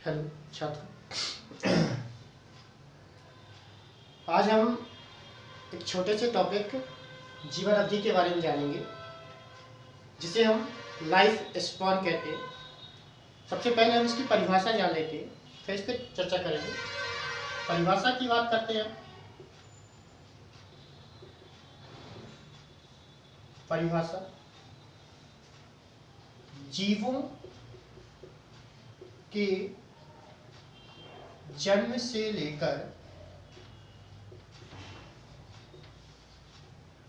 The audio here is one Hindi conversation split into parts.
हेलो छात्र, आज हम एक छोटे से टॉपिक जीवन अवधि के बारे में जानेंगे, जिसे हम लाइफ स्पैन कहते हैं। सबसे पहले हम इसकी परिभाषा जान लेते हैं, फिर इस पर चर्चा करेंगे। परिभाषा की बात करते हैं। परिभाषा जीवों के जन्म से लेकर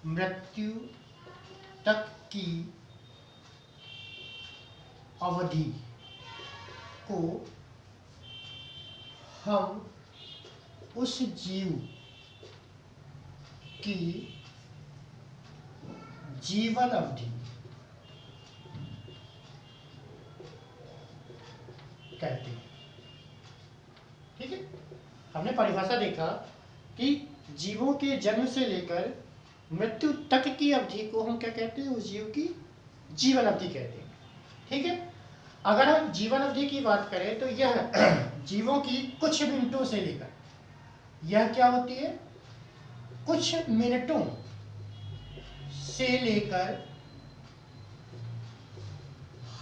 मृत्यु तक की अवधि को हम उस जीव की जीवन अवधि कहते हैं। ठीक है, हमने परिभाषा देखा कि जीवों के जन्म से लेकर मृत्यु तक की अवधि को हम क्या कहते हैं, उस जीव की जीवन अवधि कहते हैं। ठीक है, अगर हम जीवन अवधि की बात करें तो यह जीवों की कुछ मिनटों से लेकर, यह क्या होती है, कुछ मिनटों से लेकर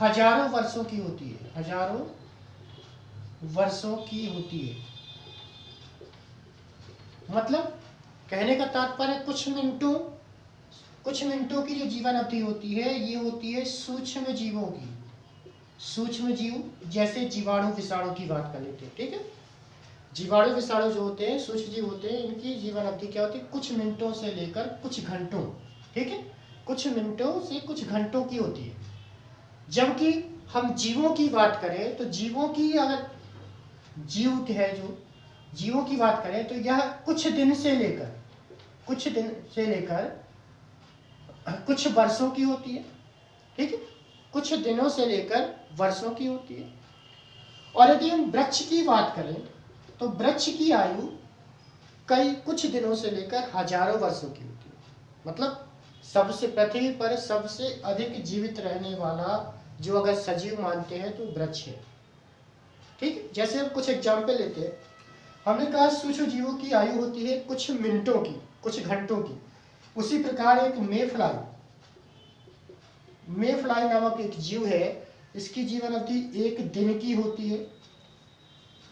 हजारों वर्षों की होती है, हजारों वर्षों की होती है। मतलब कहने का तात्पर्य कुछ मिनटों की जो जीवन अवधि होती है, ये होती है सूक्ष्म जीवों की। सूक्ष्म जीव जैसे जीवाणु विषाणु की बात कर लेते हैं। ठीक है, जीवाणु विषाणु जो होते हैं, सूक्ष्म जीव होते हैं, इनकी जीवन अवधि क्या होती है, कुछ मिनटों से लेकर कुछ घंटों। ठीक है, कुछ मिनटों से कुछ घंटों की होती है। जबकि हम जीवों की बात करें तो जीवों की, अगर जीव है जो जीवों की बात करें तो यह कुछ दिन से लेकर कुछ वर्षों की होती है। ठीक है, कुछ दिनों से लेकर वर्षों की होती है। और यदि हम वृक्ष की बात करें तो वृक्ष की आयु कुछ दिनों से लेकर हजारों वर्षों की होती है। मतलब सबसे पृथ्वी पर सबसे अधिक जीवित रहने वाला जो अगर सजीव मानते हैं तो वृक्ष है। ठीक है, जैसे हम कुछ एग्जाम्पल लेते हैं। हमने कहा सूक्ष्म जीवों की आयु होती है कुछ मिनटों की, कुछ घंटों की। उसी प्रकार एक मेफ्लाई नामक एक जीव है, इसकी जीवन अवधि एक दिन की होती है।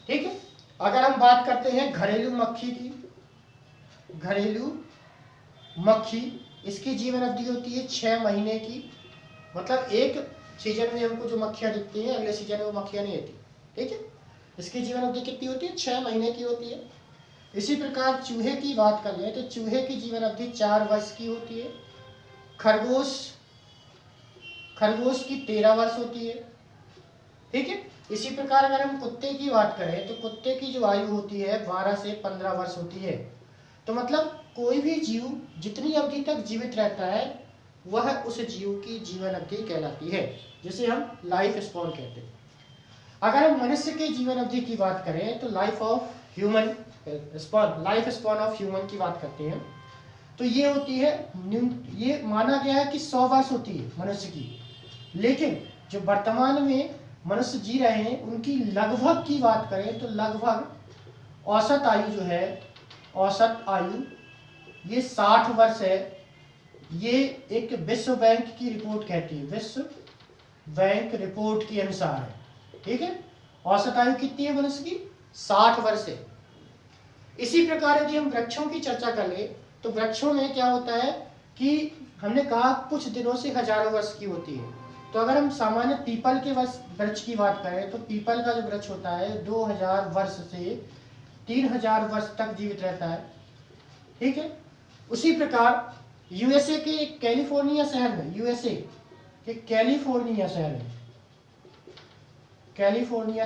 ठीक है, अगर हम बात करते हैं घरेलू मक्खी की, घरेलू मक्खी, इसकी जीवन अवधि होती है 6 महीने की। मतलब एक सीजन में हमको जो मक्खियां दिखती हैं, अगले सीजन में वो मक्खियां नहीं आती। ठीक है, इसकी जीवन अवधि कितनी होती है, 6 महीने की होती है। इसी प्रकार चूहे की बात कर लें तो चूहे की जीवन अवधि 4 वर्ष की होती है। खरगोश की 13 वर्ष होती है। ठीक है, इसी प्रकार अगर हम कुत्ते की बात करें तो कुत्ते की जो आयु होती है 12 से 15 वर्ष होती है। तो मतलब कोई भी जीव जितनी अवधि तक जीवित रहता है वह उस जीव की जीवन अवधि कहलाती है, जिसे हम लाइफ स्पैन कहते हैं। अगर हम मनुष्य के जीवन अवधि की बात करें तो लाइफ स्पैन ऑफ ह्यूमन की बात करते हैं तो ये होती है, ये माना गया है कि 100 वर्ष होती है मनुष्य की। लेकिन जो वर्तमान में मनुष्य जी रहे हैं उनकी लगभग की बात करें तो लगभग औसत आयु जो है, औसत आयु ये 60 वर्ष है। ये एक विश्व बैंक की रिपोर्ट कहती है, विश्व बैंक रिपोर्ट के अनुसार है। ठीक है, औसत आयु कितनी है मनुष्य की, 60 वर्ष है। इसी प्रकार यदि हम वृक्षों की चर्चा कर ले तो वृक्षों में क्या होता है कि हमने कहा कुछ दिनों से हजारों वर्ष की होती है। तो अगर हम सामान्य पीपल के वृक्ष की बात करें तो पीपल का जो वृक्ष होता है 2000 वर्ष से 3000 वर्ष तक जीवित रहता है। ठीक है, उसी प्रकार यूएसए के कैलिफोर्निया शहर में, यूएसए के कैलिफोर्निया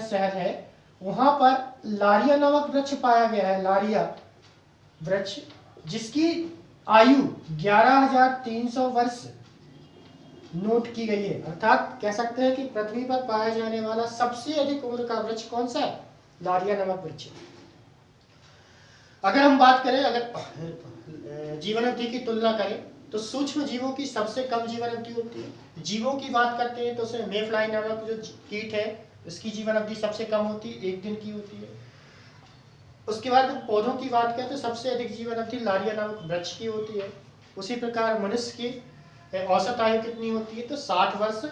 शहर है, वहां पर लारिया नामक वृक्ष पाया गया है, लारिया वृक्ष, जिसकी आयु 11,300 वर्ष नोट की गई है। अर्थात कह सकते हैं कि पृथ्वी पर पाया जाने वाला सबसे अधिक उम्र का वृक्ष कौन सा है, लारिया नामक वृक्ष। अगर हम बात करें, अगर जीवन अवधि की तुलना करें तो सूक्ष्म जीवों की सबसे कम जीवन अवधि होती है। जीवों की बात करते हैं तो उसमें मेफ्लाई नामक जो कीट है इसकी जीवन अवधि सबसे कम होती है, 1 दिन की होती है। उसके बाद पौधों की बात करें तो सबसे अधिक जीवन अवधि लारिया नामक वृक्ष की होती है। उसी प्रकार मनुष्य की औसत आयु कितनी होती है, तो 60 वर्ष।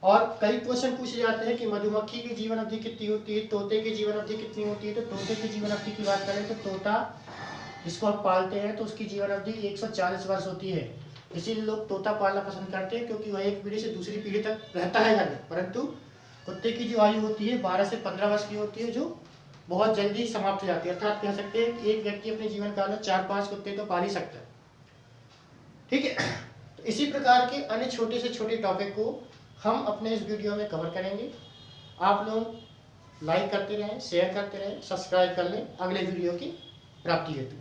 और कई क्वेश्चन पूछे जाते हैं कि मधुमक्खी की जीवन अवधि कितनी होती है, तोते की जीवन अवधि कितनी होती है। तो तोते की जीवन अवधि की बात करें तो तोता जिसको हम पालते हैं तो उसकी जीवन अवधि 140 वर्ष होती है। इसीलिए लोग तोता पालना पसंद करते हैं, क्योंकि वह एक पीढ़ी से दूसरी पीढ़ी तक रहता है घर में। परंतु कुत्ते की जो आयु होती है 12 से 15 वर्ष की होती है, जो बहुत जल्दी समाप्त हो जाती है। अर्थात कह सकते हैं कि एक व्यक्ति अपने जीवन काल में 4-5 कुत्ते तो पाल ही सकता है। ठीक है, तो इसी प्रकार के अन्य छोटे से छोटे टॉपिक को हम अपने इस वीडियो में कवर करेंगे। आप लोग लाइक करते रहें, शेयर करते रहें, सब्सक्राइब कर लें अगले वीडियो की प्राप्ति हेतु।